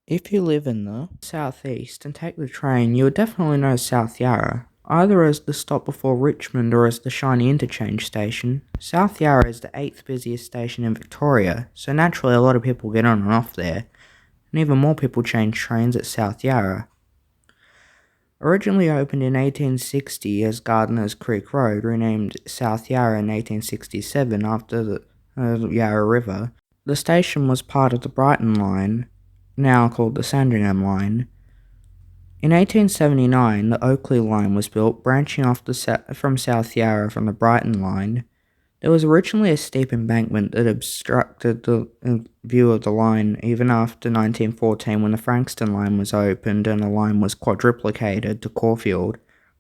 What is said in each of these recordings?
If you live in the southeast and take the train, you would definitely know South Yarra, either as the stop before Richmond or as the shiny interchange station. South Yarra is the 8th busiest station in Victoria, so naturally a lot of people get on and off there, and even more people change trains at South Yarra. Originally opened in 1860 as Gardiner's Creek Road, renamed South Yarra in 1867 after the Yarra River, the station was part of the Brighton Line, now called the Sandringham Line. In 1879, the Oakley Line was built, branching off from South Yarra from the Brighton Line. There was originally a steep embankment that obstructed the view of the line even after 1914 when the Frankston Line was opened and the line was quadruplicated to Caulfield,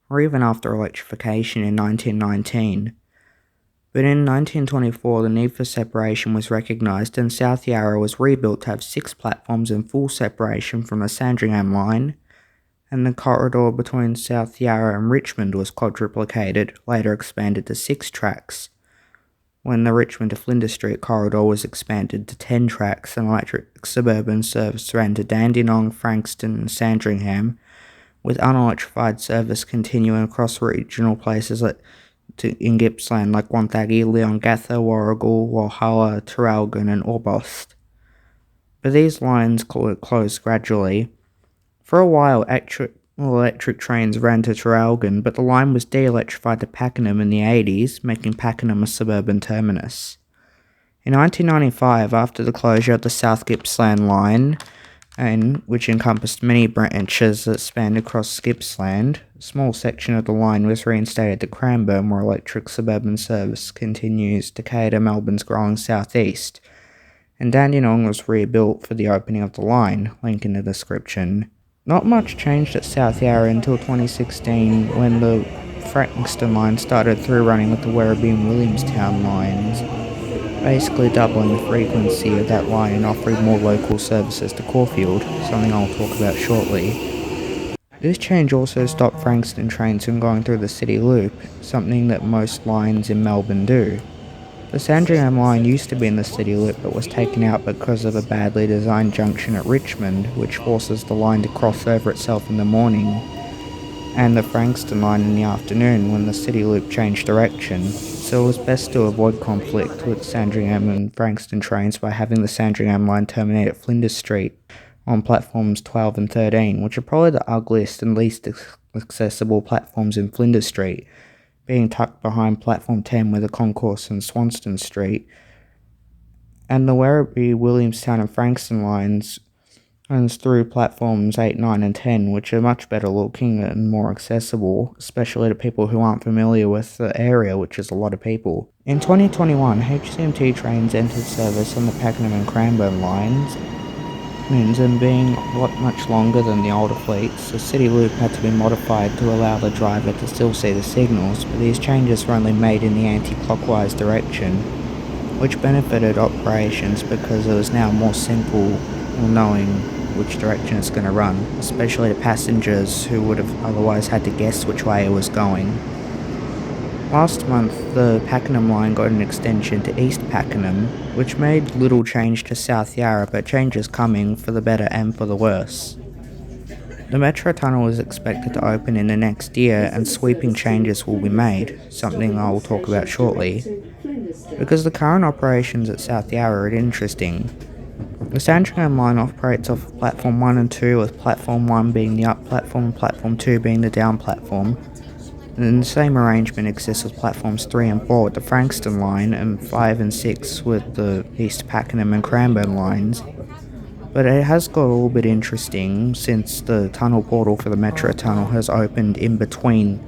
or even after electrification in 1919. But in 1924 the need for separation was recognised and South Yarra was rebuilt to have 6 platforms in full separation from the Sandringham Line, and the corridor between South Yarra and Richmond was quadruplicated, later expanded to 6 tracks. When the Richmond to Flinders Street corridor was expanded to 10 tracks, and electric suburban service ran to Dandenong, Frankston and Sandringham, with unelectrified service continuing across regional places in Gippsland like Wonthaggi, Leongatha, Warragul, Walhalla, Traralgon and Orbost. But these lines closed gradually. For a while, electric trains ran to Traralgon, but the line was de-electrified to Pakenham in the 80s, making Pakenham a suburban terminus. In 1995, after the closure of the South Gippsland line, which encompassed many branches that spanned across Gippsland, a small section of the line was reinstated to Cranbourne, where electric suburban service continues to cater Melbourne's growing southeast, and Dandenong was rebuilt for the opening of the line, link in the description. Not much changed at South Yarra until 2016 when the Frankston line started through running with the Werribee and Williamstown lines, basically doubling the frequency of that line and offering more local services to Caulfield, something I'll talk about shortly. This change also stopped Frankston trains from going through the city loop, something that most lines in Melbourne do. The Sandringham line used to be in the city loop but was taken out because of a badly designed junction at Richmond, which forces the line to cross over itself in the morning, and the Frankston line in the afternoon when the city loop changed direction, so it was best to avoid conflict with Sandringham and Frankston trains by having the Sandringham line terminate at Flinders Street on platforms 12 and 13, which are probably the ugliest and least accessible platforms in Flinders Street, being tucked behind platform 10 with the concourse in Swanston Street, and the Werribee, Williamstown and Frankston lines runs through platforms 8, 9 and 10, which are much better looking and more accessible, especially to people who aren't familiar with the area, which is a lot of people. In 2021, HCMT trains entered service on the Pakenham and Cranbourne lines, and being much longer than the older fleets, the city loop had to be modified to allow the driver to still see the signals, but these changes were only made in the anti-clockwise direction, which benefited operations because it was now more simple knowing which direction it's going to run, especially to passengers who would have otherwise had to guess which way it was going. Last month, the Pakenham line got an extension to East Pakenham, which made little change to South Yarra, but changes coming for the better and for the worse. The Metro Tunnel is expected to open in the next year and sweeping changes will be made, something I will talk about shortly, because the current operations at South Yarra are interesting. The Sandringham line operates off platform 1 and 2, with platform 1 being the up platform and platform 2 being the down platform. And the same arrangement exists with platforms 3 and 4 with the Frankston line and 5 and 6 with the East Pakenham and Cranbourne lines. But it has got a little bit interesting since the tunnel portal for the Metro Tunnel has opened in between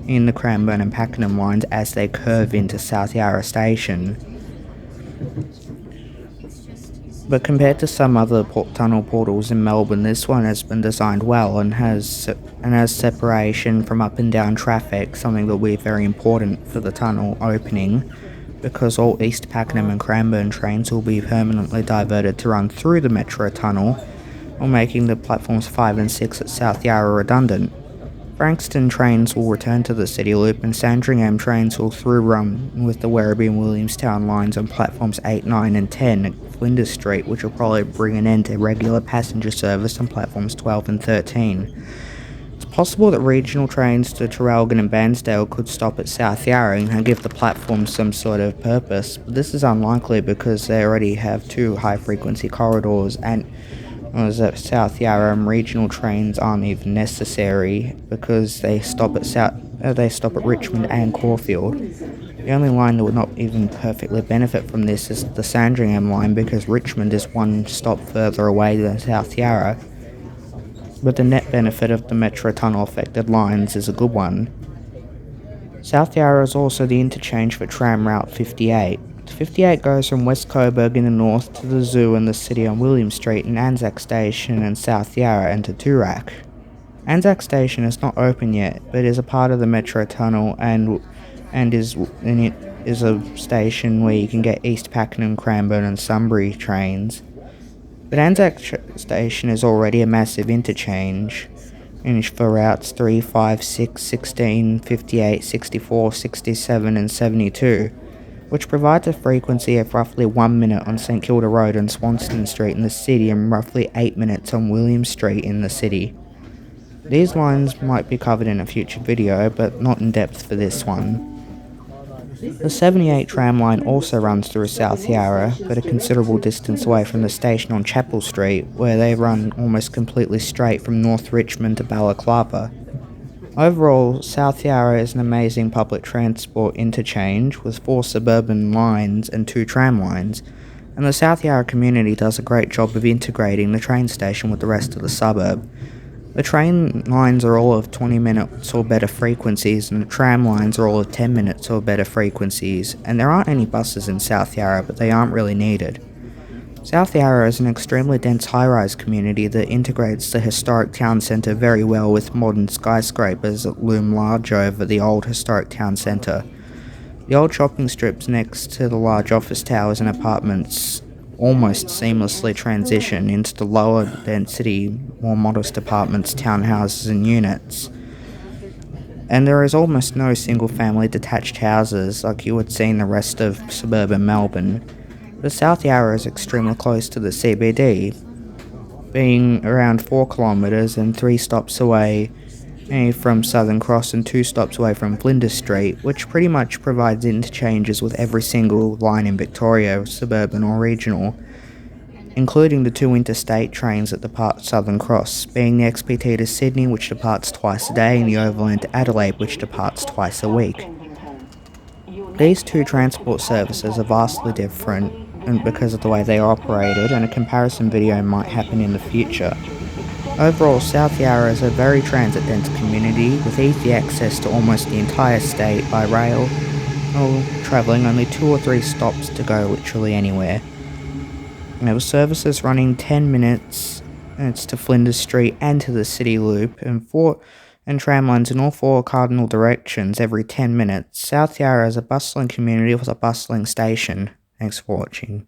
in the Cranbourne and Pakenham lines as they curve into South Yarra Station. But compared to some other tunnel portals in Melbourne, this one has been designed well and has separation from up and down traffic, something that will be very important for the tunnel opening, because all East Pakenham and Cranbourne trains will be permanently diverted to run through the Metro Tunnel, while making the platforms 5 and 6 at South Yarra redundant. Frankston trains will return to the City Loop and Sandringham trains will through run with the Werribee and Williamstown lines on platforms 8, 9 and 10 at Flinders Street, which will probably bring an end to regular passenger service on platforms 12 and 13. It's possible that regional trains to Traralgon and Bairnsdale could stop at South Yarra and give the platform some sort of purpose, but this is unlikely because they already have two high-frequency corridors, and at South Yarra regional trains aren't even necessary because they stop at Richmond and Caulfield. The only line that would not even perfectly benefit from this is the Sandringham line because Richmond is one stop further away than South Yarra, but the net benefit of the Metro Tunnel affected lines is a good one. South Yarra is also the interchange for Tram Route 58. 58 goes from West Coburg in the north to the zoo and the city on William Street and Anzac Station and South Yarra and to Toorak. Anzac Station is not open yet, but is a part of the Metro Tunnel and it is a station where you can get East Pakenham, Cranbourne and Sunbury trains. But Anzac Station is already a massive interchange for routes 3, 5, 6, 16, 58, 64, 67 and 72. Which provides a frequency of roughly 1 minute on St Kilda Road and Swanston Street in the city and roughly 8 minutes on William Street in the city. These lines might be covered in a future video, but not in depth for this one. The 78 tram line also runs through South Yarra, but a considerable distance away from the station on Chapel Street, where they run almost completely straight from North Richmond to Balaclava. Overall, South Yarra is an amazing public transport interchange with 4 suburban lines and 2 tram lines, and the South Yarra community does a great job of integrating the train station with the rest of the suburb. The train lines are all of 20 minutes or better frequencies, and the tram lines are all of 10 minutes or better frequencies, and there aren't any buses in South Yarra, but they aren't really needed. South Yarra is an extremely dense high-rise community that integrates the historic town centre very well with modern skyscrapers that loom large over the old historic town centre. The old shopping strips next to the large office towers and apartments almost seamlessly transition into the lower density, more modest apartments, townhouses and units. And there is almost no single-family detached houses like you would see in the rest of suburban Melbourne. The South Yarra is extremely close to the CBD, being around 4 kilometres and 3 stops away from Southern Cross and 2 stops away from Flinders Street, which pretty much provides interchanges with every single line in Victoria, suburban or regional, including the 2 interstate trains that depart Southern Cross, being the XPT to Sydney, which departs twice a day, and the Overland to Adelaide, which departs twice a week. These 2 transport services are vastly different because of the way they are operated, and a comparison video might happen in the future. Overall, South Yarra is a very transit-dense community with easy access to almost the entire state by rail, or travelling only 2 or 3 stops to go literally anywhere. There were services running 10 minutes to Flinders Street and to the City Loop, and tram lines in all 4 cardinal directions every 10 minutes. South Yarra is a bustling community with a bustling station. Thanks for watching.